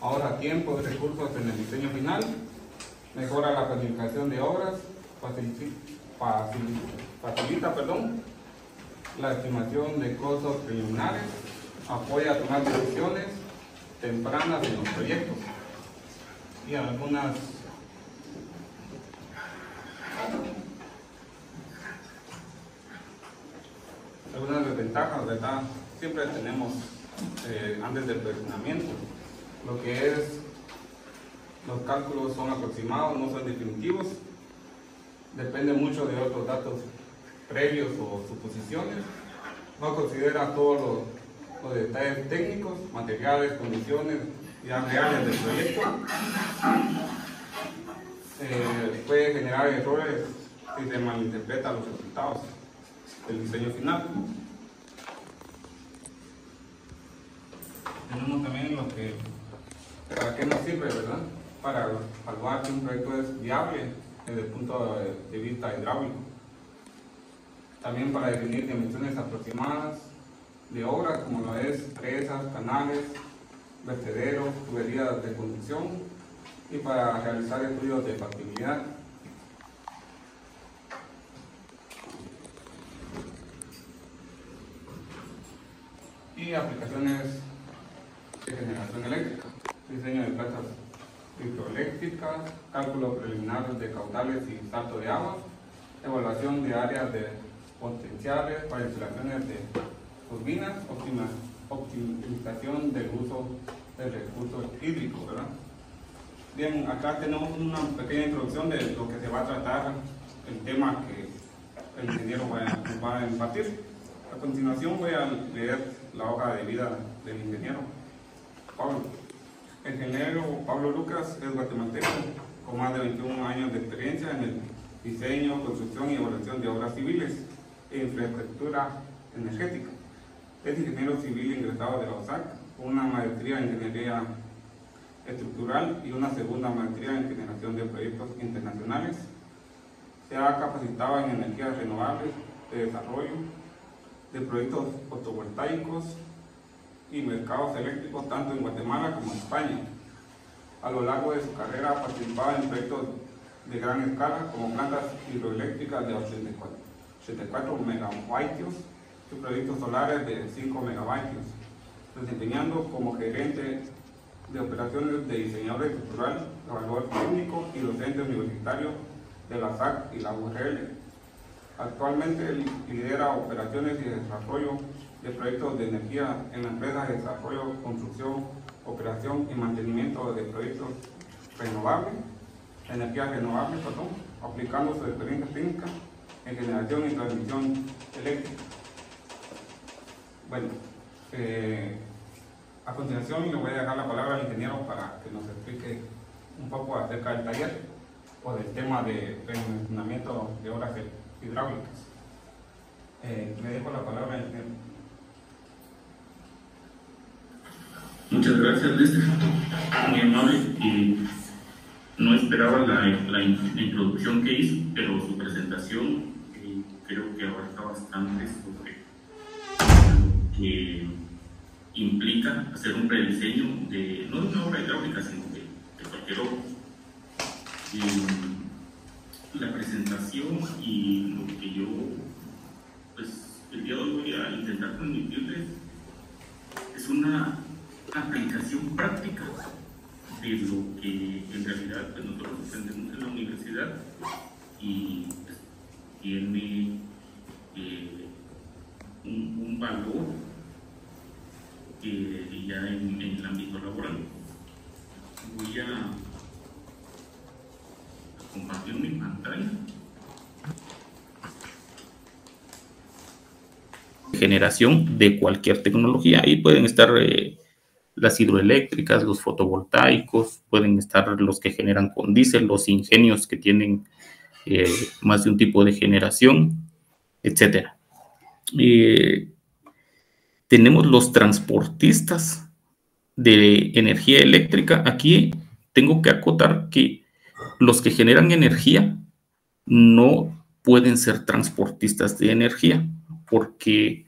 ahorra tiempo y recursos en el diseño final, mejora la planificación de obras, facilita la estimación de costos preliminares, apoya a tomar decisiones tempranas en los proyectos. Y algunas desventajas, ¿verdad? Siempre tenemos antes del perfeccionamiento, lo que es los cálculos son aproximados, no son definitivos, depende mucho de otros datos previos o suposiciones, no considera todos los detalles técnicos, materiales, condiciones ya reales del proyecto, puede generar errores si se malinterpretan los resultados del diseño final. Tenemos también lo que, ¿para qué nos sirve, verdad? Para evaluar si un proyecto es viable desde el punto de vista hidráulico. También para definir dimensiones aproximadas de obras, como lo es presas, canales, vertederos, tuberías de conducción, y para realizar estudios de factibilidad. Y aplicaciones de generación eléctrica, diseño de plantas hidroeléctricas, cálculo preliminar de caudales y salto de agua, evaluación de áreas de potenciales para instalaciones de turbinas, optimización del uso del recurso hídrico, ¿verdad? Bien, acá tenemos una pequeña introducción de lo que se va a tratar, el tema que el ingeniero nos va a impartir. A continuación voy a leer la hoja de vida del ingeniero Pablo. El ingeniero Pablo Lucas es guatemalteco con más de 21 años de experiencia en el diseño, construcción y evaluación de obras civiles e infraestructura energética. Es ingeniero civil ingresado de la OSAC, con una maestría en ingeniería estructural y una segunda maestría en generación de proyectos internacionales. Se ha capacitado en energías renovables, de desarrollo, de proyectos fotovoltaicos y mercados eléctricos tanto en Guatemala como en España. A lo largo de su carrera ha participado en proyectos de gran escala como plantas hidroeléctricas de 84 megavatios y proyectos solares de 5 megavatios, desempeñando como gerente de operaciones de diseñador estructural, evaluador técnico y docente universitario de la SAC y la URL. Actualmente lidera operaciones y desarrollo de proyectos de energía en la empresa de desarrollo, construcción, operación y mantenimiento de proyectos renovables, aplicando su experiencia técnica en generación y transmisión eléctrica. Bueno, a continuación le voy a dejar la palabra al ingeniero para que nos explique un poco acerca del taller o del tema de funcionamiento de obras hidráulicas. Le dejo la palabra al ingeniero. Muchas gracias, Lester. Muy amable. Y no esperaba la introducción que hizo, pero su presentación creo que abarca bastante sobre lo que implica hacer un prediseño no de una obra hidráulica, sino de cualquier obra. La presentación y lo que yo, pues, el día de hoy voy a intentar transmitirles es una aplicación práctica de lo que en realidad pues, nosotros aprendemos en la universidad y pues, tiene un valor ya en el ámbito laboral. Voy a compartir mi pantalla. Generación de cualquier tecnología. Ahí pueden estar las hidroeléctricas, los fotovoltaicos, pueden estar los que generan con diésel, los ingenios que tienen más de un tipo de generación, etc. Tenemos los transportistas de energía eléctrica. Aquí tengo que acotar que los que generan energía no pueden ser transportistas de energía porque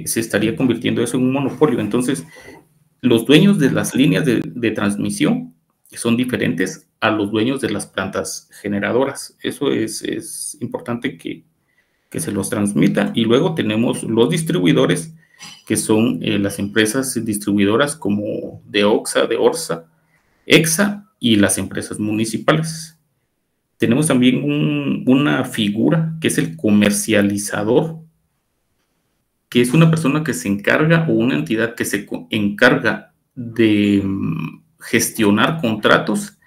se estaría convirtiendo eso en un monopolio. Entonces, los dueños de las líneas de transmisión son diferentes a los dueños de las plantas generadoras. Eso es importante que se los transmita. Y luego tenemos los distribuidores, que son las empresas distribuidoras como de OXA, de ORSA, EXA y las empresas municipales. Tenemos también una figura que es el comercializador, que es una persona que se encarga o una entidad que se encarga de gestionar contratos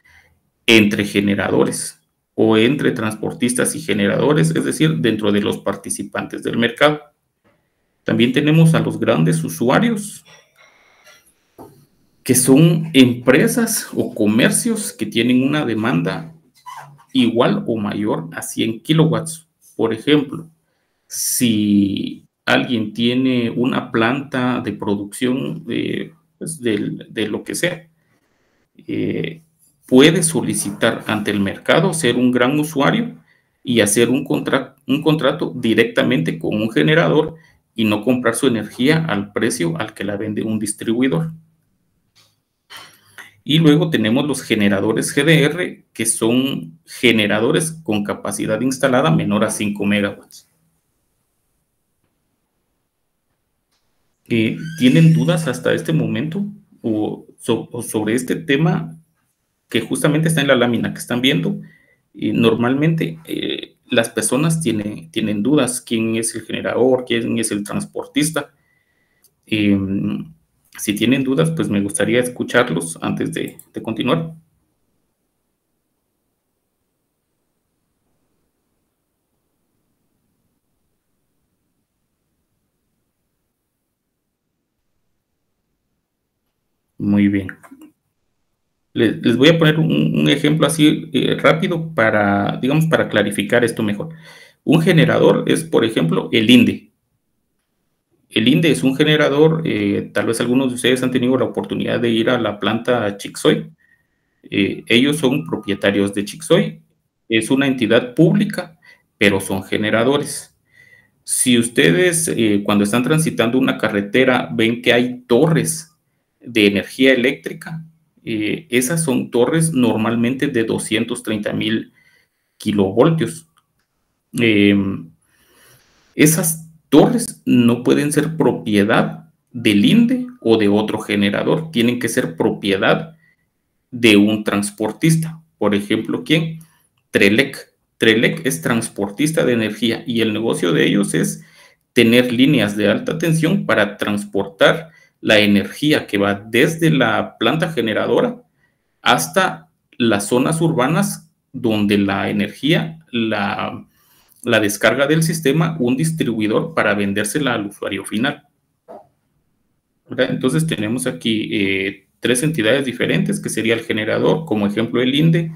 entre generadores o entre transportistas y generadores, es decir, dentro de los participantes del mercado. También tenemos a los grandes usuarios, que son empresas o comercios que tienen una demanda igual o mayor a 100 kilowatts. Por ejemplo, si alguien tiene una planta de producción pues de lo que sea, puede solicitar ante el mercado ser un gran usuario y hacer un contrato directamente con un generador y no comprar su energía al precio al que la vende un distribuidor. Y luego tenemos los generadores GDR, que son generadores con capacidad instalada menor a 5 megawatts. ¿Tienen dudas hasta este momento o sobre este tema que justamente está en la lámina que están viendo? Normalmente las personas tienen dudas: quién es el generador, quién es el transportista. Si tienen dudas, pues me gustaría escucharlos antes de continuar. Muy bien. Les voy a poner un ejemplo así rápido para, digamos, para clarificar esto mejor. Un generador es, por ejemplo, el INDE. El INDE es un generador, tal vez algunos de ustedes han tenido la oportunidad de ir a la planta Chixoy. Ellos son propietarios de Chixoy. Es una entidad pública, pero son generadores. Si ustedes cuando están transitando una carretera ven que hay torres de energía eléctrica, esas son torres normalmente de 230,000 kilovoltios. Esas torres no pueden ser propiedad del INDE o de otro generador, tienen que ser propiedad de un transportista. Por ejemplo, ¿quién? Trelec. Trelec es transportista de energía y el negocio de ellos es tener líneas de alta tensión para transportar la energía que va desde la planta generadora hasta las zonas urbanas donde la energía la descarga del sistema un distribuidor para vendérsela al usuario final. ¿Verdad? Entonces tenemos aquí tres entidades diferentes, que sería el generador, como ejemplo el INDE,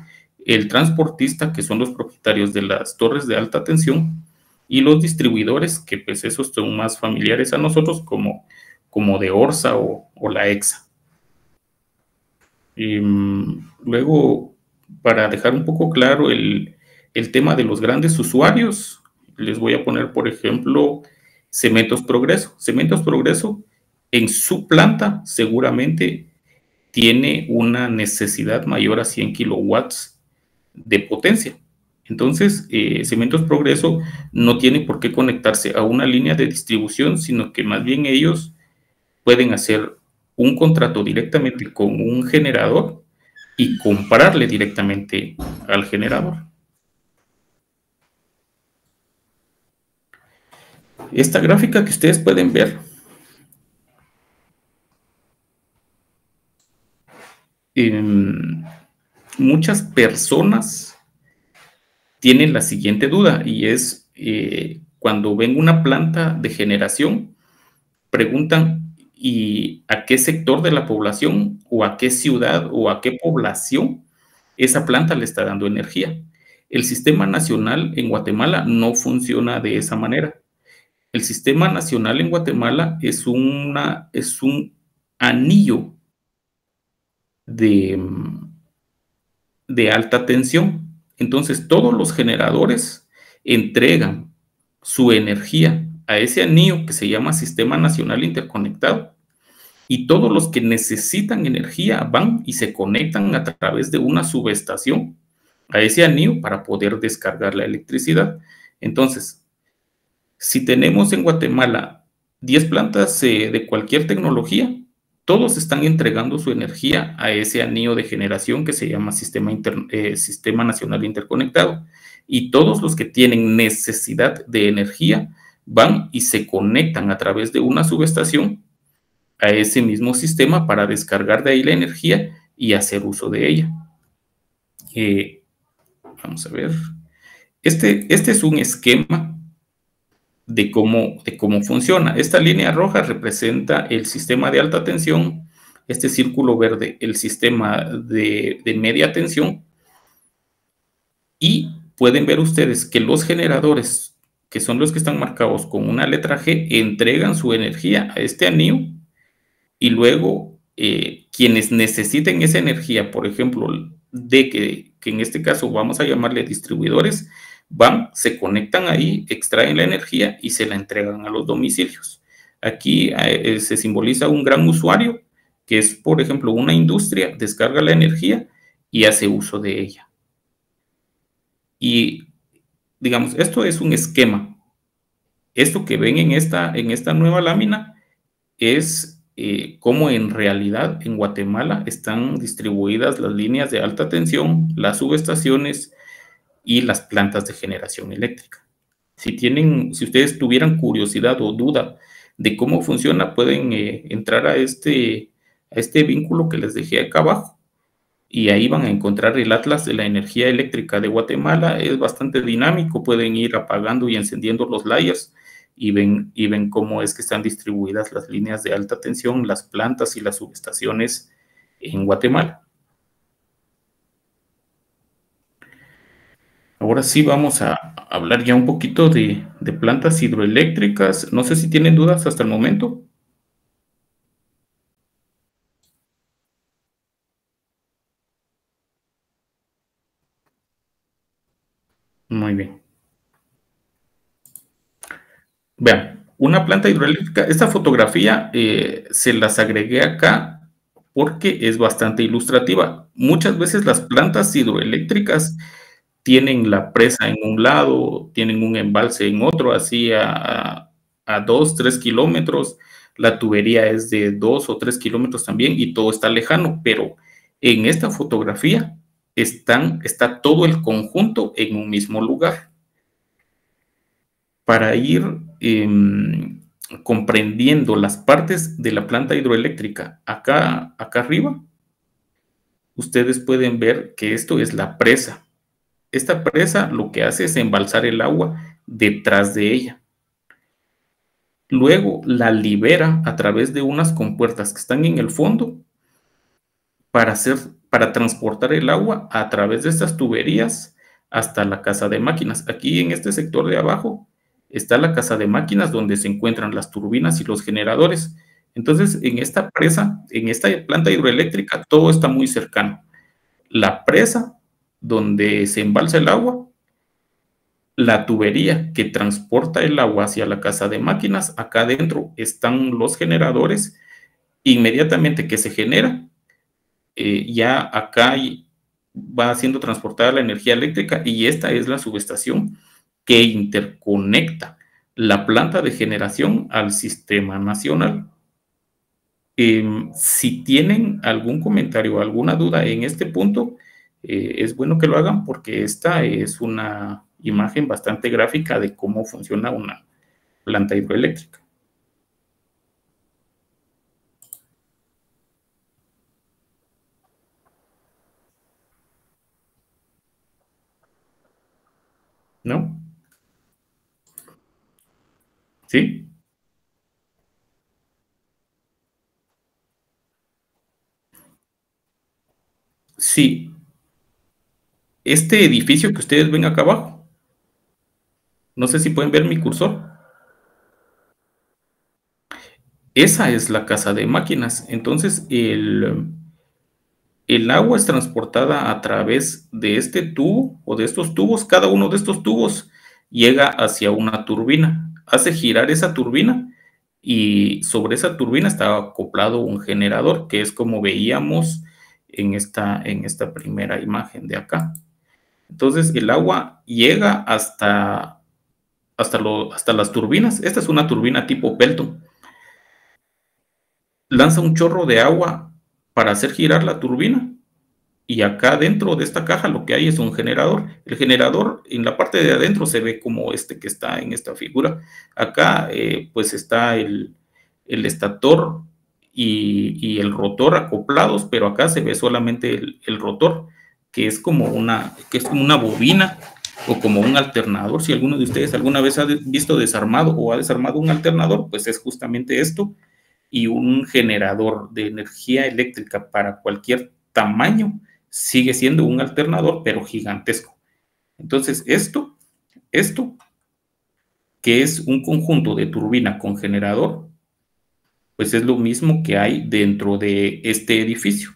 el transportista, que son los propietarios de las torres de alta tensión, y los distribuidores, que pues esos son más familiares a nosotros, como de ORSA o la EXA. Luego, para dejar un poco claro el tema de los grandes usuarios, les voy a poner, por ejemplo, Cementos Progreso. Cementos Progreso, en su planta, seguramente tiene una necesidad mayor a 100 kilowatts de potencia. Entonces, Cementos Progreso no tiene por qué conectarse a una línea de distribución, sino que más bien ellos pueden hacer un contrato directamente con un generador y comprarle directamente al generador. Esta gráfica que ustedes pueden ver muchas personas tienen la siguiente duda, y es cuando ven una planta de generación, preguntan: ¿y a qué sector de la población o a qué ciudad o a qué población esa planta le está dando energía? El sistema nacional en Guatemala no funciona de esa manera. El sistema nacional en Guatemala es un anillo de alta tensión. Entonces, todos los generadores entregan su energía a ese anillo que se llama Sistema Nacional Interconectado, y todos los que necesitan energía van y se conectan a través de una subestación a ese anillo para poder descargar la electricidad. Entonces, si tenemos en Guatemala 10 plantas de cualquier tecnología, todos están entregando su energía a ese anillo de generación que se llama Sistema Nacional Interconectado. Y todos los que tienen necesidad de energía van y se conectan a través de una subestación a ese mismo sistema para descargar de ahí la energía y hacer uso de ella. Vamos a ver. Este es un esquema de cómo funciona. Esta línea roja representa el sistema de alta tensión, este círculo verde el sistema de media tensión, y pueden ver ustedes que los generadores, que son los que están marcados con una letra G, entregan su energía a este anillo, y luego quienes necesiten esa energía, por ejemplo, que en este caso vamos a llamarle distribuidores, van, se conectan ahí, extraen la energía y se la entregan a los domicilios. Aquí se simboliza un gran usuario, que es, por ejemplo, una industria, descarga la energía y hace uso de ella. Y, digamos, esto es un esquema. Esto que ven en esta nueva lámina es cómo en realidad en Guatemala están distribuidas las líneas de alta tensión, las subestaciones y las plantas de generación eléctrica. Si ustedes tuvieran curiosidad o duda de cómo funciona, pueden entrar a este vínculo que les dejé acá abajo, y ahí van a encontrar el Atlas de la Energía Eléctrica de Guatemala. Es bastante dinámico, pueden ir apagando y encendiendo los layers y ven cómo es que están distribuidas las líneas de alta tensión, las plantas y las subestaciones en Guatemala. Ahora sí vamos a hablar ya un poquito de plantas hidroeléctricas. No sé si tienen dudas hasta el momento. Muy bien. Vean, una planta hidroeléctrica, esta fotografía se las agregué acá porque es bastante ilustrativa. Muchas veces las plantas hidroeléctricas tienen la presa en un lado, tienen un embalse en otro, así a 2, 3 kilómetros. La tubería es de 2 o 3 kilómetros también y todo está lejano, pero en esta fotografía está todo el conjunto en un mismo lugar. Para ir comprendiendo las partes de la planta hidroeléctrica acá arriba, ustedes pueden ver que esto es la presa. Esta presa lo que hace es embalsar el agua detrás de ella. Luego la libera a través de unas compuertas que están en el fondo para transportar el agua a través de estas tuberías hasta la casa de máquinas. Aquí en este sector de abajo está la casa de máquinas donde se encuentran las turbinas y los generadores. Entonces, en esta presa, en esta planta hidroeléctrica, todo está muy cercano. La presa donde se embalsa el agua, la tubería que transporta el agua hacia la casa de máquinas, acá adentro están los generadores. Inmediatamente que se genera, ya acá va siendo transportada la energía eléctrica, y esta es la subestación que interconecta la planta de generación al sistema nacional. Si tienen algún comentario o alguna duda en este punto, es bueno que lo hagan, porque esta es una imagen bastante gráfica de cómo funciona una planta hidroeléctrica. ¿No? ¿Sí? Sí. Este edificio que ustedes ven acá abajo, no sé si pueden ver mi cursor. Esa es la casa de máquinas. Entonces, el agua es transportada a través de este tubo o de estos tubos. Cada uno de estos tubos llega hacia una turbina, hace girar esa turbina y sobre esa turbina estaba acoplado un generador, que es como veíamos en esta primera imagen de acá. Entonces el agua llega hasta las turbinas. Esta es una turbina tipo Pelton. Lanza un chorro de agua para hacer girar la turbina y acá dentro de esta caja lo que hay es un generador. El generador en la parte de adentro se ve como este que está en esta figura. Acá pues está el estator y el rotor acoplados, pero acá se ve solamente el rotor, que es como una bobina o como un alternador. Si alguno de ustedes alguna vez ha visto desarmado o ha desarmado un alternador, pues es justamente esto, y un generador de energía eléctrica para cualquier tamaño sigue siendo un alternador, pero gigantesco. Entonces, esto que es un conjunto de turbina con generador, pues es lo mismo que hay dentro de este edificio.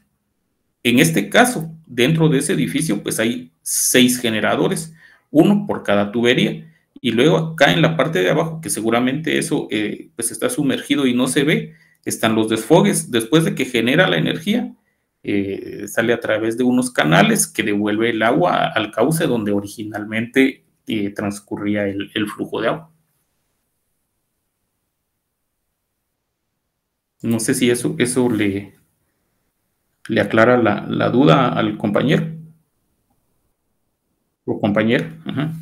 En este caso, dentro de ese edificio, pues hay 6 generadores, uno por cada tubería. Y luego acá en la parte de abajo, que seguramente eso pues está sumergido y no se ve, están los desfogues. Después de que genera la energía, sale a través de unos canales que devuelve el agua al cauce donde originalmente transcurría el flujo de agua. No sé si eso le aclara la duda al compañero o compañera. Ajá.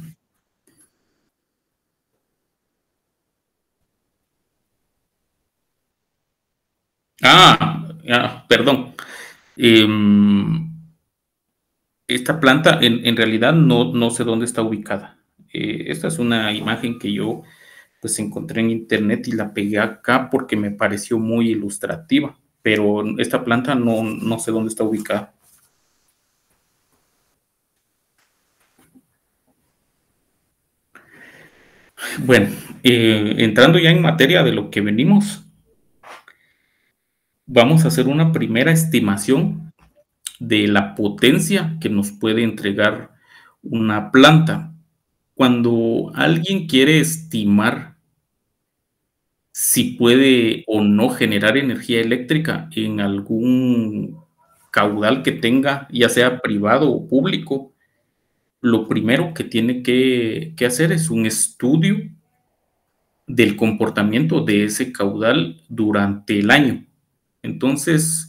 Perdón. Em, Esta planta en realidad no sé dónde está ubicada. Esta es una imagen que yo pues encontré en internet y la pegué acá porque me pareció muy ilustrativa, pero esta planta no sé dónde está ubicada. Bueno, entrando ya en materia de lo que venimos, vamos a hacer una primera estimación de la potencia que nos puede entregar una planta. Cuando alguien quiere estimar si puede o no generar energía eléctrica en algún caudal que tenga, ya sea privado o público, lo primero que tiene que hacer es un estudio del comportamiento de ese caudal durante el año. Entonces,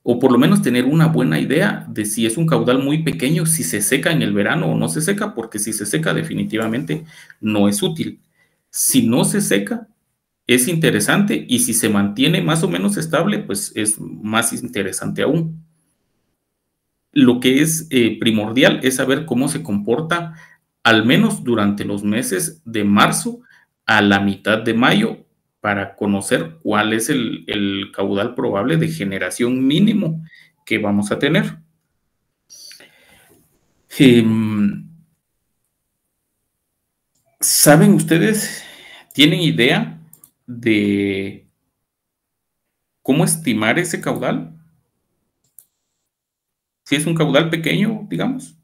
o por lo menos tener una buena idea de si es un caudal muy pequeño, si se seca en el verano o no se seca, porque si se seca definitivamente no es útil. Si no se seca, es interesante, y si se mantiene más o menos estable, pues es más interesante aún. Lo que es primordial es saber cómo se comporta al menos durante los meses de marzo a la mitad de mayo para conocer cuál es el caudal probable de generación mínimo que vamos a tener. Em, ¿Saben ustedes, tienen idea de cómo estimar ese caudal? Si es un caudal pequeño, digamos.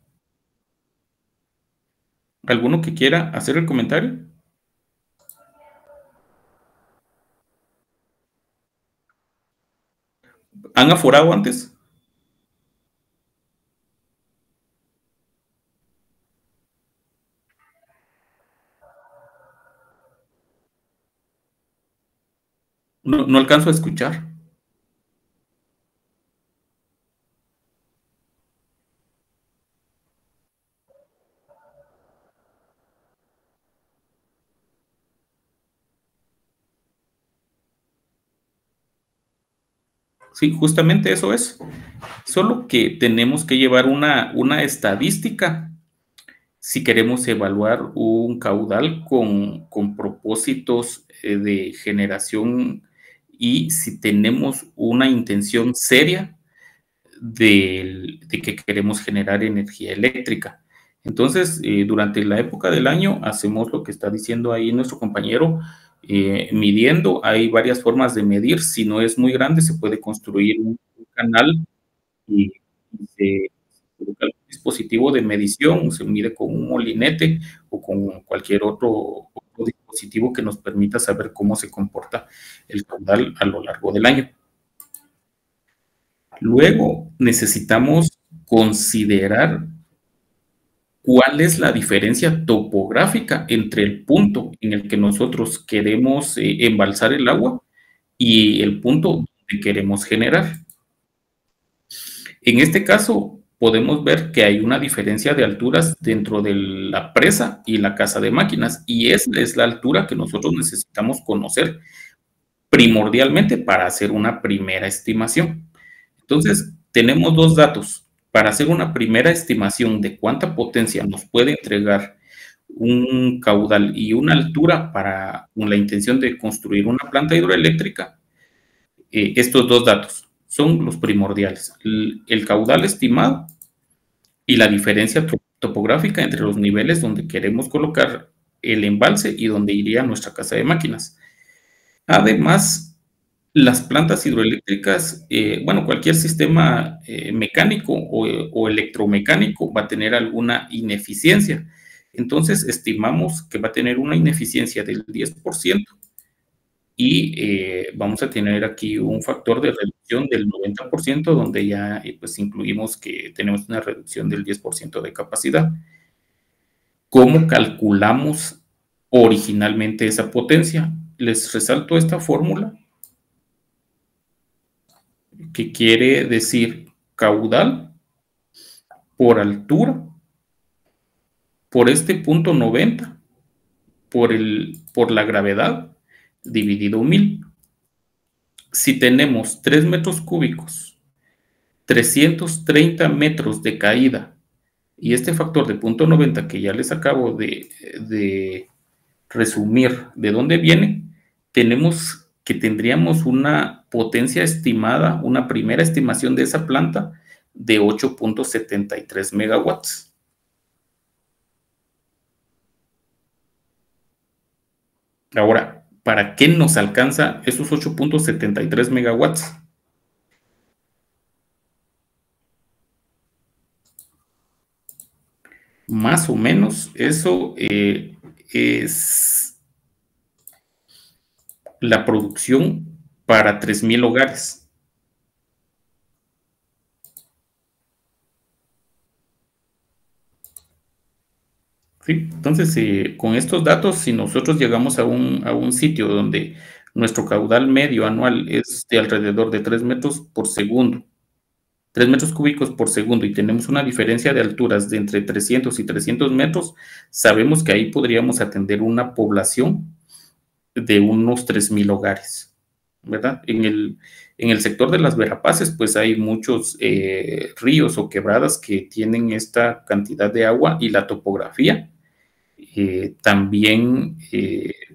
¿Alguno que quiera hacer el comentario? ¿Han aforado antes? No alcanzo a escuchar. Sí, justamente eso es. Solo que tenemos que llevar una estadística si queremos evaluar un caudal con propósitos de generación, y si tenemos una intención seria de que queremos generar energía eléctrica. Entonces, durante la época del año hacemos lo que está diciendo ahí nuestro compañero, midiendo. Hay varias formas de medir. Si no es muy grande, se puede construir un canal y se coloca un dispositivo de medición, se mide con un molinete o con cualquier otro otro dispositivo que nos permita saber cómo se comporta el caudal a lo largo del año. Luego necesitamos considerar cuál es la diferencia topográfica entre el punto en el que nosotros queremos embalsar el agua y el punto donde queremos generar. En este caso, podemos ver que hay una diferencia de alturas dentro de la presa y la casa de máquinas, y esa es la altura que nosotros necesitamos conocer primordialmente para hacer una primera estimación. Entonces, tenemos dos datos. Para hacer una primera estimación de cuánta potencia nos puede entregar un caudal y una altura con la intención de construir una planta hidroeléctrica, estos dos datos son los primordiales. El caudal estimado y la diferencia topográfica entre los niveles donde queremos colocar el embalse y donde iría nuestra casa de máquinas. Además, las plantas hidroeléctricas, bueno, cualquier sistema mecánico o electromecánico va a tener alguna ineficiencia. Entonces, estimamos que va a tener una ineficiencia del 10% y vamos a tener aquí un factor de reducción del 90%, donde ya pues incluimos que tenemos una reducción del 10% de capacidad. ¿Cómo calculamos originalmente esa potencia? Les resalto esta fórmula, que quiere decir caudal por altura por este punto 90 por la gravedad dividido 1000. Si tenemos 3 metros cúbicos, 330 metros de caída, y este factor de punto 90 que ya les acabo de resumir de dónde viene, tenemos que tendríamos una potencia estimada, una primera estimación de esa planta de 8.73 megawatts. Ahora, ¿para qué nos alcanza esos 8.73 megawatts? Más o menos, eso es la producción para 3,000 hogares. ¿Sí? Entonces, con estos datos, si nosotros llegamos a un sitio donde nuestro caudal medio anual es de alrededor de 3 metros por segundo, 3 metros cúbicos por segundo, y tenemos una diferencia de alturas de entre 300 y 300 metros, sabemos que ahí podríamos atender una población de unos 3,000 hogares, ¿verdad? En el sector de las Verapaces, pues hay muchos ríos o quebradas que tienen esta cantidad de agua, y la topografía también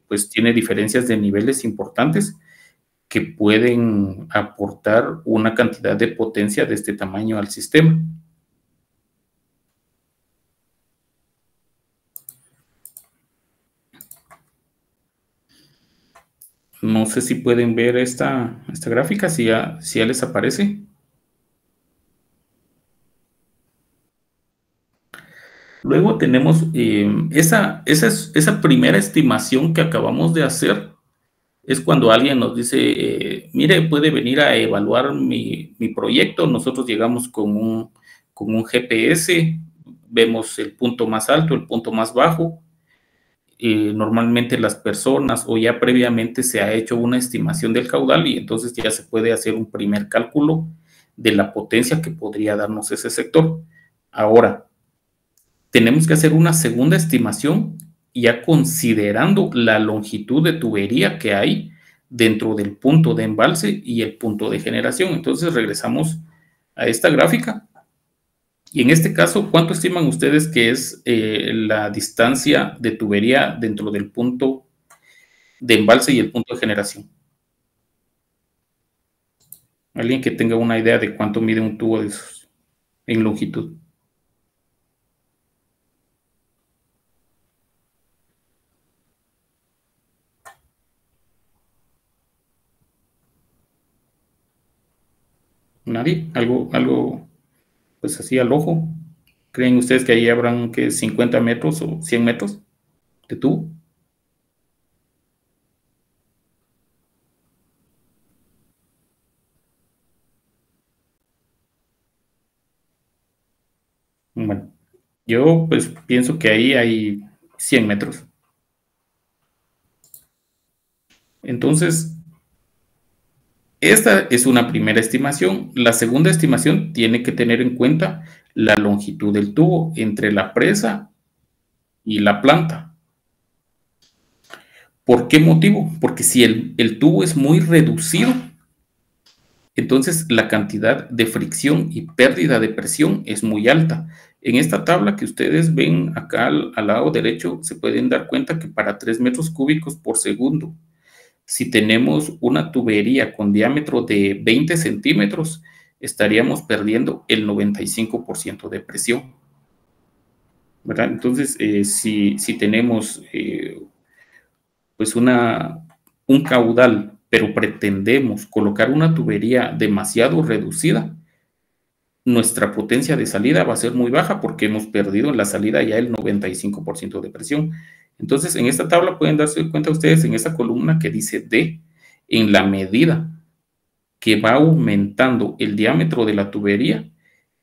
pues tiene diferencias de niveles importantes que pueden aportar una cantidad de potencia de este tamaño al sistema. No sé si pueden ver esta gráfica, si ya les aparece. Luego tenemos esa primera estimación que acabamos de hacer. Es cuando alguien nos dice, mire, puede venir a evaluar mi proyecto. Nosotros llegamos con un GPS, vemos el punto más alto, el punto más bajo. Normalmente las personas, o ya previamente se ha hecho una estimación del caudal, y entonces ya se puede hacer un primer cálculo de la potencia que podría darnos ese sector. Ahora, tenemos que hacer una segunda estimación, ya considerando la longitud de tubería que hay dentro del punto de embalse y el punto de generación. Entonces regresamos a esta gráfica. Y en este caso, ¿cuánto estiman ustedes que es la distancia de tubería dentro del punto de embalse y el punto de generación? ¿Alguien que tenga una idea de cuánto mide un tubo de esos en longitud? ¿Nadie? ¿Algo pues así al ojo? ¿Creen ustedes que ahí habrán que 50 metros o 100 metros de tubo? Bueno, yo pues pienso que ahí hay 100 metros. Entonces, esta es una primera estimación. La segunda estimación tiene que tener en cuenta la longitud del tubo entre la presa y la planta. ¿Por qué motivo? Porque si el tubo es muy reducido, entonces la cantidad de fricción y pérdida de presión es muy alta. En esta tabla que ustedes ven acá al lado derecho, se pueden dar cuenta que para 3 metros cúbicos por segundo, si tenemos una tubería con diámetro de 20 centímetros, estaríamos perdiendo el 95% de presión, ¿verdad? Entonces, si tenemos pues un caudal, pero pretendemos colocar una tubería demasiado reducida, nuestra potencia de salida va a ser muy baja porque hemos perdido en la salida ya el 95% de presión. Entonces, en esta tabla pueden darse cuenta ustedes en esta columna que dice D, en la medida que va aumentando el diámetro de la tubería,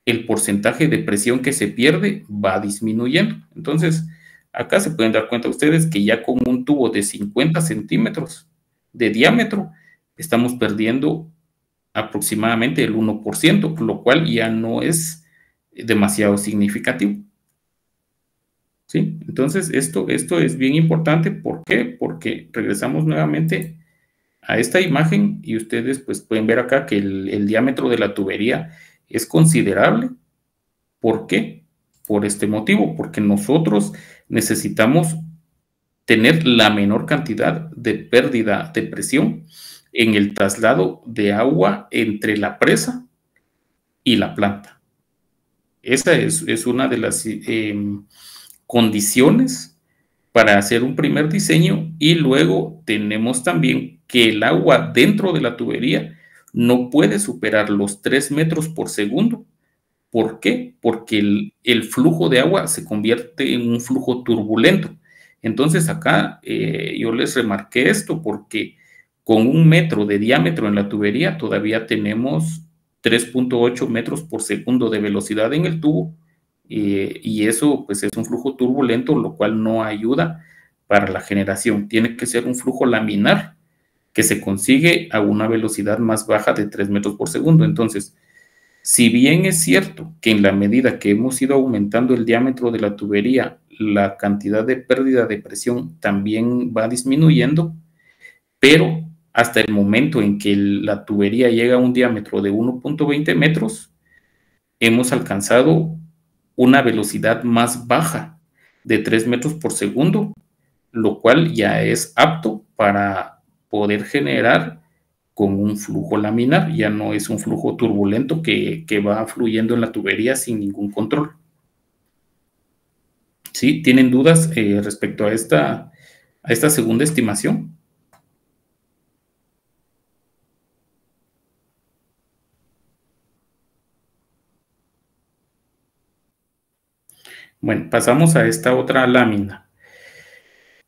el porcentaje de presión que se pierde va disminuyendo. Entonces, acá se pueden dar cuenta ustedes que ya con un tubo de 50 centímetros de diámetro, estamos perdiendo aproximadamente el 1%, lo cual ya no es demasiado significativo. ¿Sí? Entonces, esto es bien importante. ¿Por qué? Porque regresamos nuevamente a esta imagen y ustedes pues pueden ver acá que el diámetro de la tubería es considerable. ¿Por qué? Por este motivo, porque nosotros necesitamos tener la menor cantidad de pérdida de presión en el traslado de agua entre la presa y la planta. Esa es una de las condiciones para hacer un primer diseño, y luego tenemos también que el agua dentro de la tubería no puede superar los 3 metros por segundo. ¿Por qué? Porque el flujo de agua se convierte en un flujo turbulento. Entonces acá yo les remarqué esto porque con 1 metro de diámetro en la tubería todavía tenemos 3.8 metros por segundo de velocidad en el tubo, y eso pues es un flujo turbulento, lo cual no ayuda para la generación. Tiene que ser un flujo laminar que se consigue a una velocidad más baja de 3 metros por segundo. Entonces, si bien es cierto que en la medida que hemos ido aumentando el diámetro de la tubería, la cantidad de pérdida de presión también va disminuyendo, pero hasta el momento en que la tubería llega a un diámetro de 1.20 metros, hemos alcanzado una velocidad más baja de 3 metros por segundo, lo cual ya es apto para poder generar con un flujo laminar. Ya no es un flujo turbulento que va fluyendo en la tubería sin ningún control. ¿Sí? ¿Tienen dudas respecto a esta segunda estimación? Bueno, pasamos a esta otra lámina.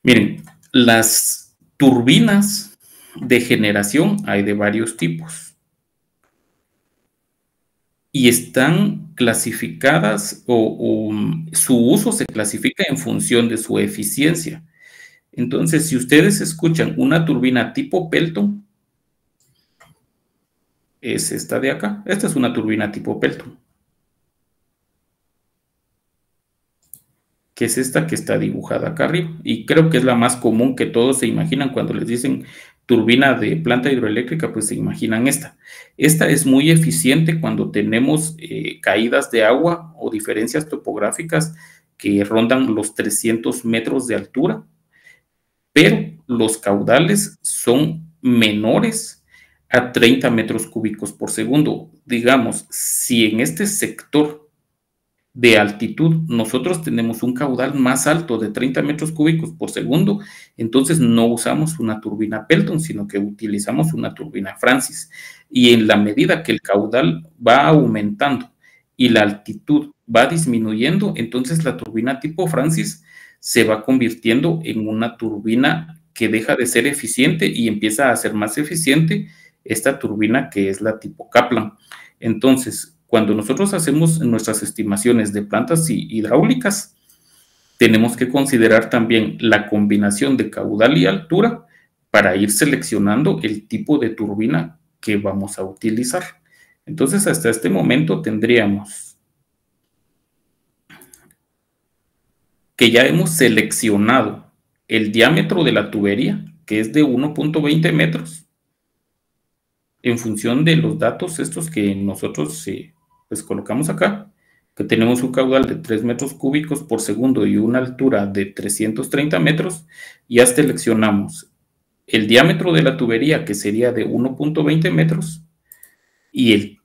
Miren, las turbinas de generación hay de varios tipos y están clasificadas o su uso se clasifica en función de su eficiencia. Entonces, si ustedes escuchan una turbina tipo Pelton, es esta de acá. Esta es una turbina tipo Pelton, que es esta que está dibujada acá arriba. Y creo que es la más común que todos se imaginan cuando les dicen turbina de planta hidroeléctrica, pues se imaginan esta. Esta es muy eficiente cuando tenemos caídas de agua o diferencias topográficas que rondan los 300 metros de altura, pero los caudales son menores a 30 metros cúbicos por segundo. Digamos, si en este sector de altitud nosotros tenemos un caudal más alto de 30 metros cúbicos por segundo, entonces no usamos una turbina Pelton, sino que utilizamos una turbina Francis. Y en la medida que el caudal va aumentando y la altitud va disminuyendo, entonces la turbina tipo Francis se va convirtiendo en una turbina que deja de ser eficiente y empieza a ser más eficiente esta turbina que es la tipo Kaplan. Entonces, cuando nosotros hacemos nuestras estimaciones de plantas hidráulicas, tenemos que considerar también la combinación de caudal y altura para ir seleccionando el tipo de turbina que vamos a utilizar. Entonces, hasta este momento tendríamos que ya hemos seleccionado el diámetro de la tubería, que es de 1.20 metros, en función de los datos estos que nosotros pues colocamos acá, que tenemos un caudal de 3 metros cúbicos por segundo y una altura de 330 metros, ya seleccionamos el diámetro de la tubería, que sería de 1.20 metros, y